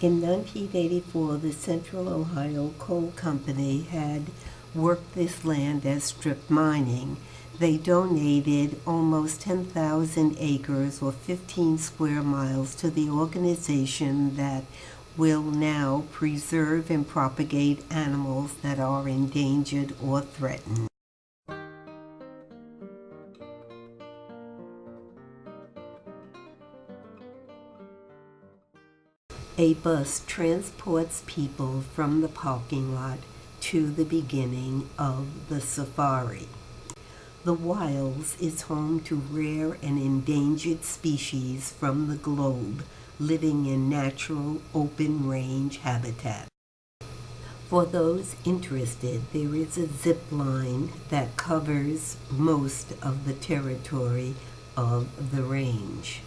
In 1984, the Central Ohio Coal Company had worked this land as strip mining. They donated almost 10,000 acres or 15 square miles to the organization that will now preserve and propagate animals that are endangered or threatened. A bus transports people from the parking lot to the beginning of the safari. The wilds is home to rare and endangered species from the globe living in natural open range habitat. For those interested, there is a zip line that covers most of the territory of the range.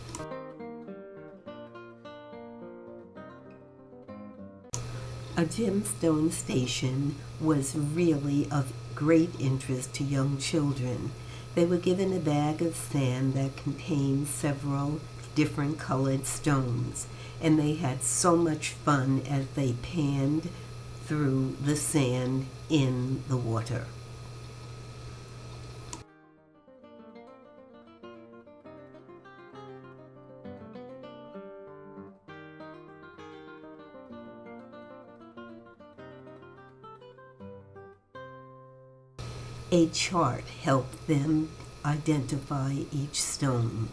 A gemstone station was really of great interest to young children. They were given a bag of sand that contained several different colored stones, and they had so much fun as they panned through the sand in the water. A chart helped them identify each stone.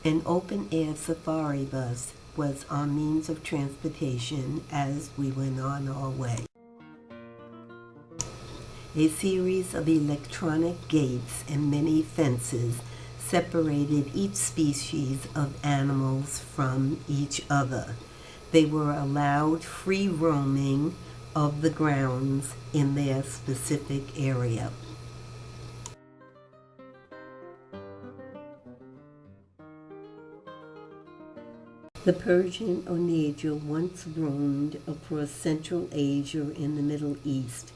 An open-air safari bus was our means of transportation as we went on our way. A series of electronic gates and many fences separated each species of animals from each other. They were allowed free roaming of the grounds in their specific area. The Persian Onager once roamed across Central Asia in the Middle East,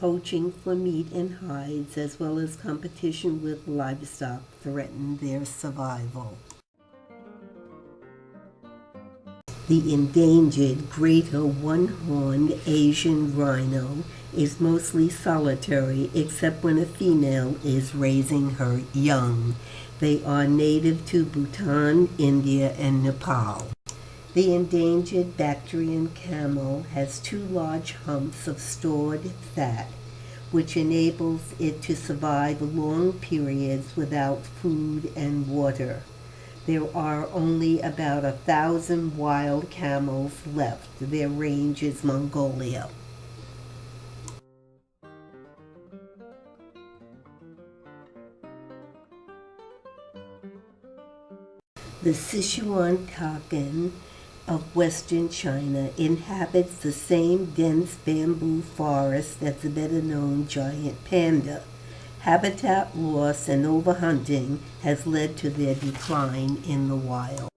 poaching for meat and hides, as well as competition with livestock threatened their survival. The endangered greater one-horned Asian rhino is mostly solitary except when a female is raising her young. They are native to Bhutan, India, and Nepal. The endangered Bactrian camel has 2 large humps of stored fat, which enables it to survive long periods without food and water. There are only about 1,000 wild camels left. Their range is Mongolia. The Sichuan Takin of western China inhabits the same dense bamboo forest as the better-known giant panda. Habitat loss and overhunting has led to their decline in the wild.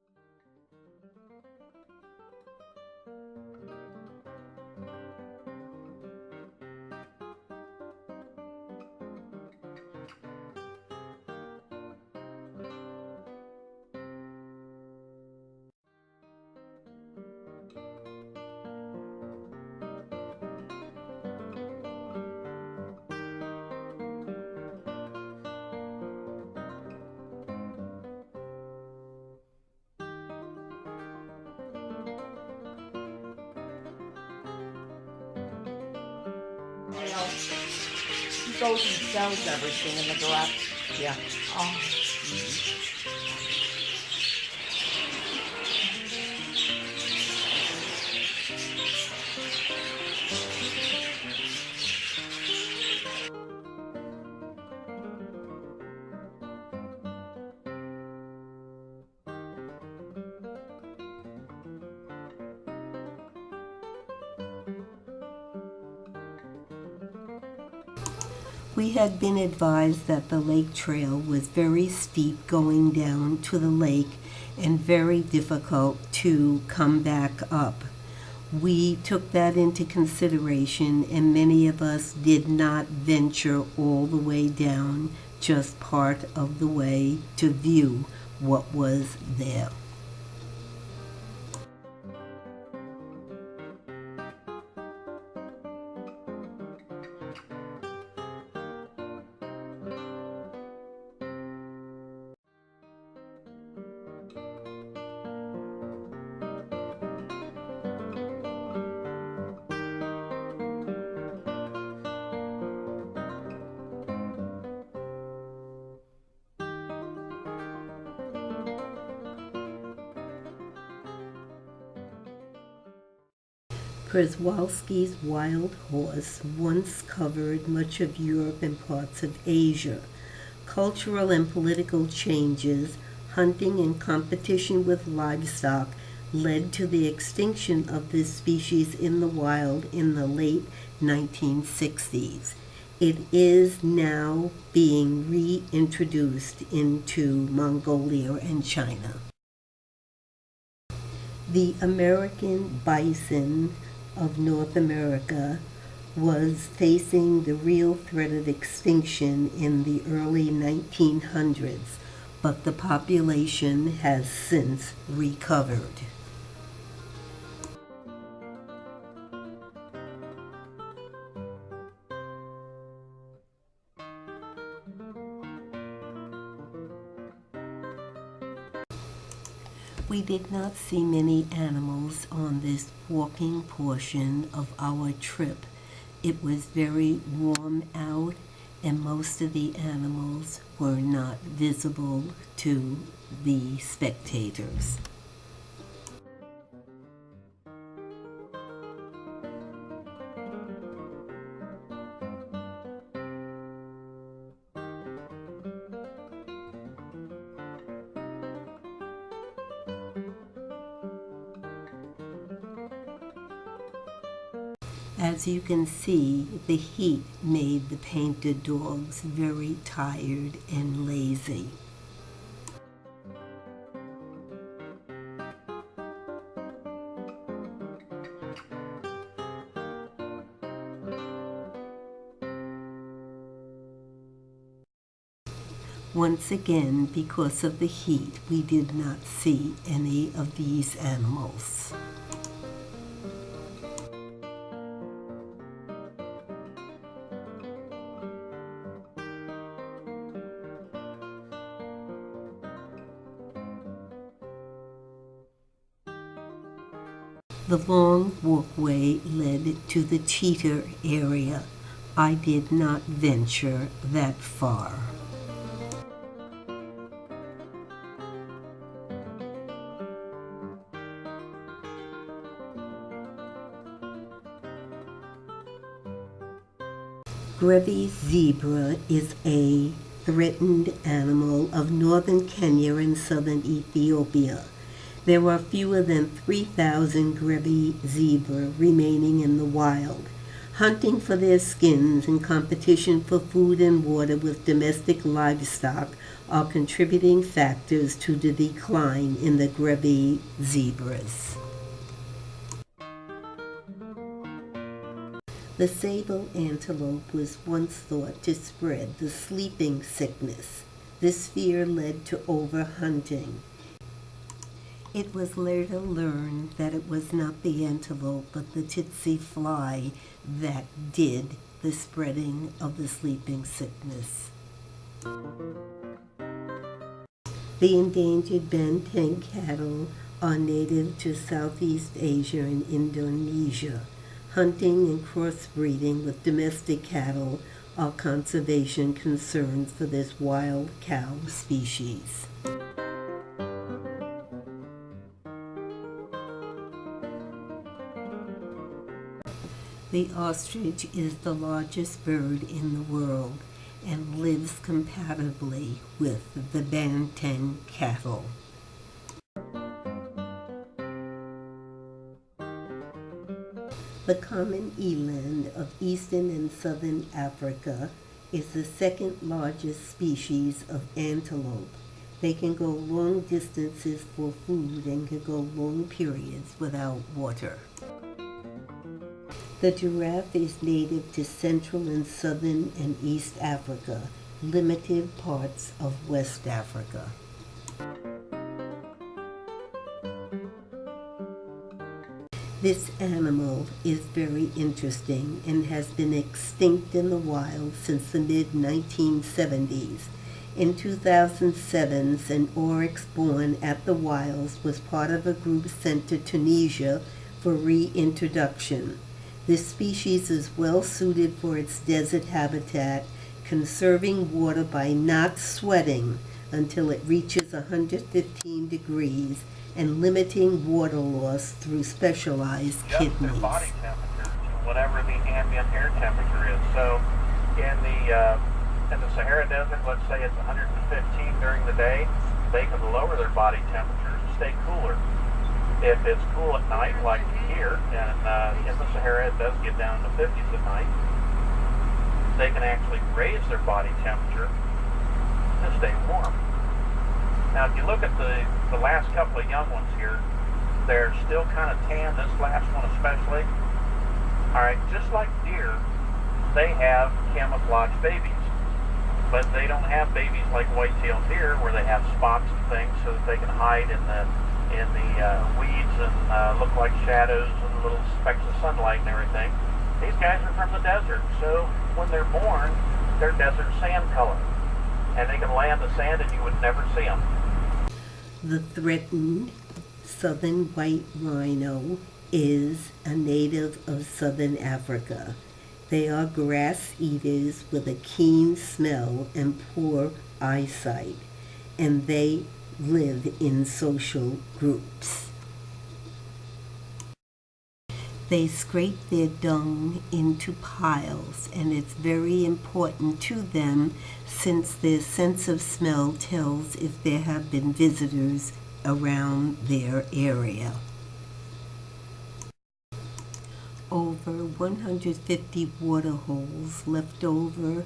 He goes and sells everything in the garage. Yeah. Oh. We had been advised that the lake trail was very steep going down to the lake and very difficult to come back up. We took that into consideration, and many of us did not venture all the way down, just part of the way to view what was there. Przewalski's wild horse once covered much of Europe and parts of Asia. Cultural and political changes, hunting and competition with livestock led to the extinction of this species in the wild in the late 1960s. It is now being reintroduced into Mongolia and China. The American bison of North America was facing the real threat of extinction in the early 1900s, but the population has since recovered. We did not see many animals on this walking portion of our trip. It was very warm out, and most of the animals were not visible to the spectators. As you can see, the heat made the painted dogs very tired and lazy. Once again, because of the heat, we did not see any of these animals. The long walkway led to the cheetah area. I did not venture that far. Grevy zebra is a threatened animal of northern Kenya and southern Ethiopia. There are fewer than 3,000 Grevy zebra remaining in the wild. Hunting for their skins and competition for food and water with domestic livestock are contributing factors to the decline in the Grevy zebras. The sable antelope was once thought to spread the sleeping sickness. This fear led to overhunting. It was later learned that it was not the antelope but the tsetse fly that did the spreading of the sleeping sickness. The endangered Banteng cattle are native to Southeast Asia and Indonesia. Hunting and crossbreeding with domestic cattle are conservation concerns for this wild cow species. The ostrich is the largest bird in the world and lives compatibly with the Banteng cattle. The common eland of eastern and southern Africa is the second largest species of antelope. They can go long distances for food and can go long periods without water. The giraffe is native to Central and Southern and East Africa, limited parts of West Africa. This animal is very interesting and has been extinct in the wild since the mid-1970s. In 2007, an oryx born at the wilds was part of a group sent to Tunisia for reintroduction. This species is well suited for its desert habitat, conserving water by not sweating until it reaches 115 degrees and limiting water loss through specialized Adjust their kidneys. body temperature to whatever the ambient air temperature is. So in the Sahara Desert, let's say it's 115 during the day, they can lower their body temperatures to stay cooler. If it's cool at night, like here, and in the Sahara it does get down to 50s at night, they can actually raise their body temperature to stay warm. Now, if you look at the last couple of young ones here, they're still kind of tan, this last one especially. All right, just like deer, they have camouflage babies, but they don't have babies like white-tailed deer where they have spots and things so that they can hide in the weeds and look like shadows and little specks of sunlight and everything. These guys are from the desert, so when they're born, they're desert sand color, and they can lay on the sand and you would never see them. The threatened southern white rhino is a native of southern Africa. They are grass eaters with a keen smell and poor eyesight, and they live in social groups. They scrape their dung into piles, and it's very important to them since their sense of smell tells if there have been visitors around their area. Over 150 water holes, leftover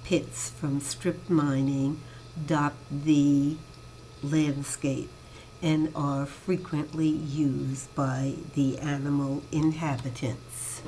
pits from strip mining, dot the landscape and are frequently used by the animal inhabitants.